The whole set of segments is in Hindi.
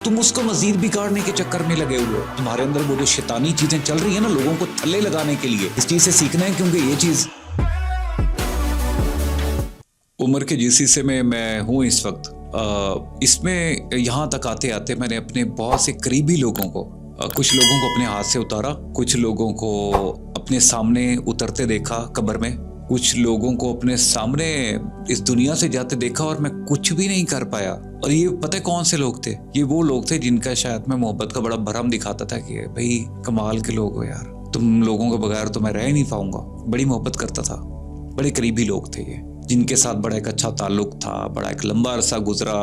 तुम उसको मजीद बिगाड़ने के चक्कर में लगे हुए हो। तुम्हारे अंदर वो जो शैतानी चीजें चल रही है ना, लोगों को थल्ले लगाने के लिए, इस चीज से सीखना है, क्योंकि ये चीज उम्र के जिस हिस्से में मैं हूँ इस वक्त, इसमें यहाँ तक आते आते मैंने अपने बहुत से करीबी लोगों को, कुछ लोगों को अपने हाथ से उतारा, कुछ लोगों को अपने सामने उतरते देखा कब्र में, कुछ लोगों को अपने सामने इस दुनिया से जाते देखा और मैं कुछ भी नहीं कर पाया। और ये पता है कौन से लोग थे? ये वो लोग थे जिनका शायद मैं मोहब्बत का बड़ा भरम दिखाता था कि भाई कमाल के लोग हो यार, तुम लोगों के बगैर तो मैं रह ही नहीं पाऊंगा। बड़ी मोहब्बत करता था, बड़े करीबी लोग थे ये, जिनके साथ बड़ा एक अच्छा ताल्लुक था, बड़ा एक लंबा अरसा गुजरा,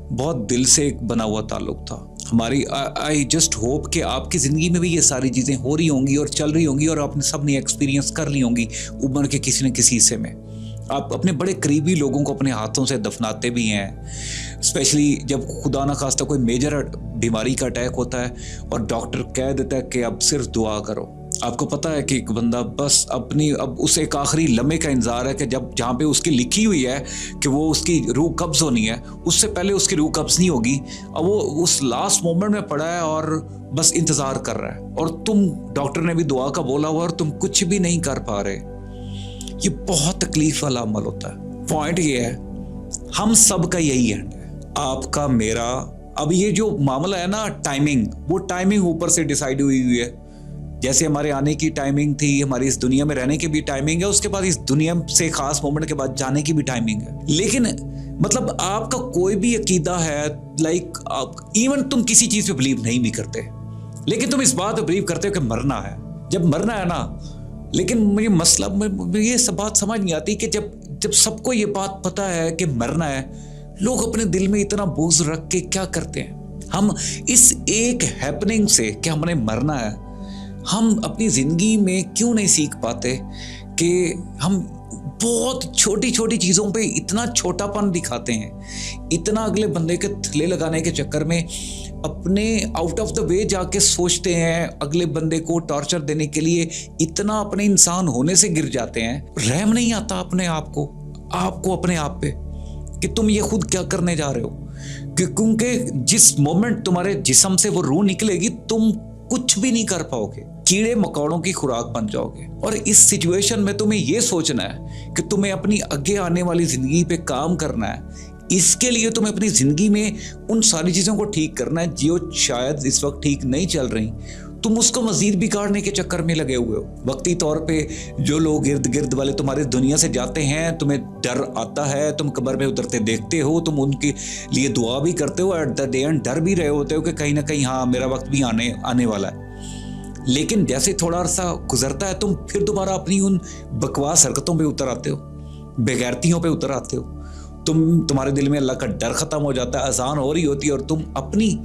बहुत दिल से एक बना हुआ ताल्लुक था हमारी। आई जस्ट होप कि आपकी ज़िंदगी में भी ये सारी चीज़ें हो रही होंगी और चल रही होंगी और आपने सब ने एक्सपीरियंस कर ली होंगी उम्र के किसी न किसी हिस्से में। आप अपने बड़े करीबी लोगों को अपने हाथों से दफनाते भी हैं, स्पेशली जब खुदा ना खास्ता कोई मेजर बीमारी का अटैक होता है और डॉक्टर कह देता है कि अब सिर्फ दुआ करो। आपको पता है कि एक बंदा बस अपनी अब उस एक आखिरी लम्हे का इंतजार है कि जब जहाँ पे उसकी लिखी हुई है कि वो उसकी रूह कब्ज होनी है, उससे पहले उसकी रूह कब्ज नहीं होगी। अब वो उस लास्ट मोमेंट में पड़ा है और बस इंतजार कर रहा है, और तुम डॉक्टर ने भी दुआ का बोला हुआ और तुम कुछ भी नहीं कर पा रहे। ये बहुत तकलीफ वाला अमल होता है। पॉइंट ये है, हम सब का यही एंड है, आपका मेरा। अब ये जो मामला है ना टाइमिंग, वो टाइमिंग ऊपर से डिसाइड हुई हुई है। जैसे हमारे आने की टाइमिंग थी, हमारी इस दुनिया में रहने की भी टाइमिंग है, उसके बाद इस दुनिया से खास मोमेंट के बाद जाने की भी टाइमिंग है। लेकिन मतलब आपका कोई भी अकीदा है, लाइक इवन तुम किसी चीज पे बिलीव नहीं भी करते, लेकिन तुम इस बात पे बिलीव करते हो कि मरना है। जब मरना है ना, लेकिन मुझे मसला ये सब बात समझ नहीं आती कि जब सबको ये बात पता है कि मरना है, लोग अपने दिल में इतना बोझ रख के क्या करते हैं। हम इस एक हैपनिंग से कि हमने मरना है, हम अपनी जिंदगी में क्यों नहीं सीख पाते कि हम बहुत छोटी छोटी चीज़ों पे इतना छोटापन दिखाते हैं, इतना अगले बंदे के थल्ले लगाने के चक्कर में अपने आउट ऑफ द वे जाके सोचते हैं, अगले बंदे को टॉर्चर देने के लिए इतना अपने इंसान होने से गिर जाते हैं। रहम नहीं आता अपने आपको अपने आप पे कि तुम ये खुद क्या करने जा रहे हो, क्योंकि जिस मोमेंट तुम्हारे जिस्म से वो रूह निकलेगी, तुम कुछ भी नहीं कर पाओगे, कीड़े मकोड़ों की खुराक बन जाओगे। और इस सिचुएशन में तुम्हें यह सोचना है कि तुम्हें अपनी आगे आने वाली जिंदगी पे काम करना है। इसके लिए तुम्हें अपनी जिंदगी में उन सारी चीजों को ठीक करना है जो शायद इस वक्त ठीक नहीं चल रही। तुम उसको मजीद बिगाड़ने के चक्कर में लगे हुए हो। वक्ती तौर पे जो लोग इर्द गिर्द वाले तुम्हारे दुनिया से जाते हैं, तुम्हें डर आता है, तुम कब्र में उतरते देखते हो, तुम उनके लिए दुआ भी करते हो, एट द एंड डर भी रहे होते हो कि कहीं ना कहीं हाँ मेरा वक्त भी आने वाला है। लेकिन जैसे थोड़ा अरसा गुजरता है, तुम फिर दोबारा अपनी उन बकवास हरकतों पे उतर आते हो, बेगैरतियों पे उतर आते हो। तुम्हारे दिल में अल्लाह का डर खत्म हो जाता है, अजान हो रही होती है और तुम अपनी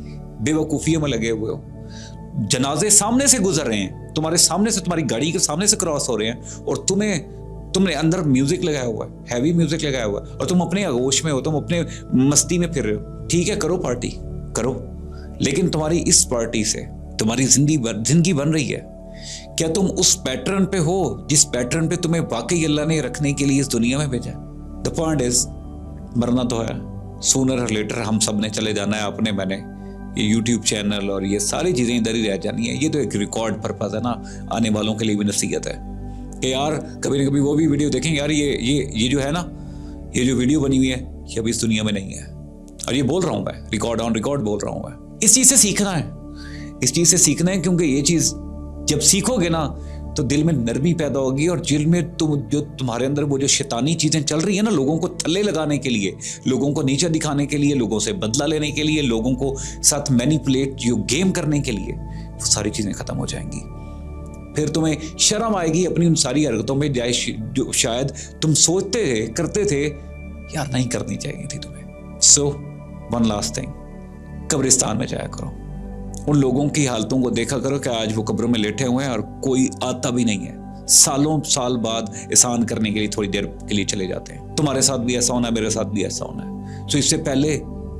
बेवकूफ़ियों में लगे हुए हो। जनाजे सामने से गुजर रहे हैं, तुम्हारे सामने से, तुम्हारी गाड़ी के सामने से क्रॉस हो रहे हैं, और तुमने अंदर म्यूजिक लगाया हुआ है, हैवी म्यूजिक लगाया हुआ है, और तुम अपने आगोश में हो, तुम अपने मस्ती में फिर रहे हो। ठीक है, करो पार्टी करो, लेकिन तुम्हारी इस पार्टी से तुम्हारी जिंदगी बन रही है। क्या तुम उस पैटर्न पे हो जिस पैटर्न पे तुम्हें वाकई अल्लाह ने रखने के लिए इस दुनिया में भेजा? द पॉइंट इज, मरना तो है, सूनर और लेटर हम सब ने चले जाना है। अपने मैंने ये यूट्यूब चैनल और ये सारी चीज़ें इधर ही रह जानी है। ये तो एक रिकॉर्ड पर्पज है ना, आने वालों के लिए भी नसीहत है कि यार कभी ना कभी वो भी वीडियो देखेंगे, यार ये जो है ना, ये जो वीडियो बनी हुई है, ये अभी इस दुनिया में नहीं है। और ये बोल रहा हूँ मैं, रिकॉर्ड ऑन रिकॉर्ड बोल रहा हूँ मैं। इस चीज़ से सीखना है, इस चीज़ से सीखना है, क्योंकि ये चीज़ जब सीखोगे ना तो दिल में नरमी पैदा होगी, और दिल में तुम्हारे अंदर वो जो शैतानी चीज़ें चल रही है ना, लोगों को थल्ले लगाने के लिए, लोगों को नीचे दिखाने के लिए, लोगों से बदला लेने के लिए, लोगों को साथ मैनिपुलेट जो गेम करने के लिए, वो सारी चीज़ें ख़त्म हो जाएंगी। फिर तुम्हें शर्म आएगी अपनी उन सारी हरकतों में, जो शायद तुम सोचते थे, करते थे, यार नहीं करनी चाहिए थी तुम्हें। सो वन लास्ट थिंग, कब्रिस्तान में जाया करो, उन लोगों की हालतों को देखा करो कि आज वो कब्रों में लेटे हुए हैं और कोई आता भी नहीं है। सालों साल बाद एहसान करने के लिए थोड़ी देर के लिए चले जाते हैं। तुम्हारे साथ भी ऐसा होना है, मेरे साथ भी ऐसा होना है। तो इससे पहले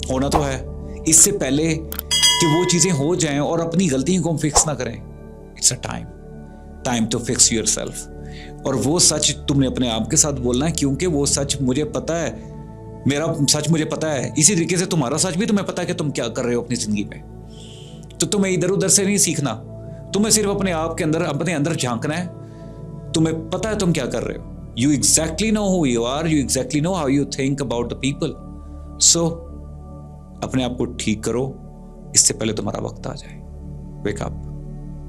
होना तो है, इससे पहले कि वो चीज़ें हो जाएं और अपनी गलतियों को हम फिक्स ना करें, it's a time to fix yourself. और वो सच तुमने अपने आप के साथ बोलना है, क्योंकि वो सच मुझे पता है मेरा सच मुझे पता है, इसी तरीके से तुम्हारा सच भी तुम्हें पता है कि तुम क्या कर रहे हो अपनी जिंदगी में। तो तुम्हें इधर उधर से नहीं सीखना, तुम्हें सिर्फ अपने आप के अंदर, अपने अंदर झांकना है। तुम्हें पता है तुम क्या कर रहे हो। You exactly know who you are, you exactly know how you think about the people. So अपने आप को ठीक करो, इससे पहले तुम्हारा वक्त आ जाए। Wake up.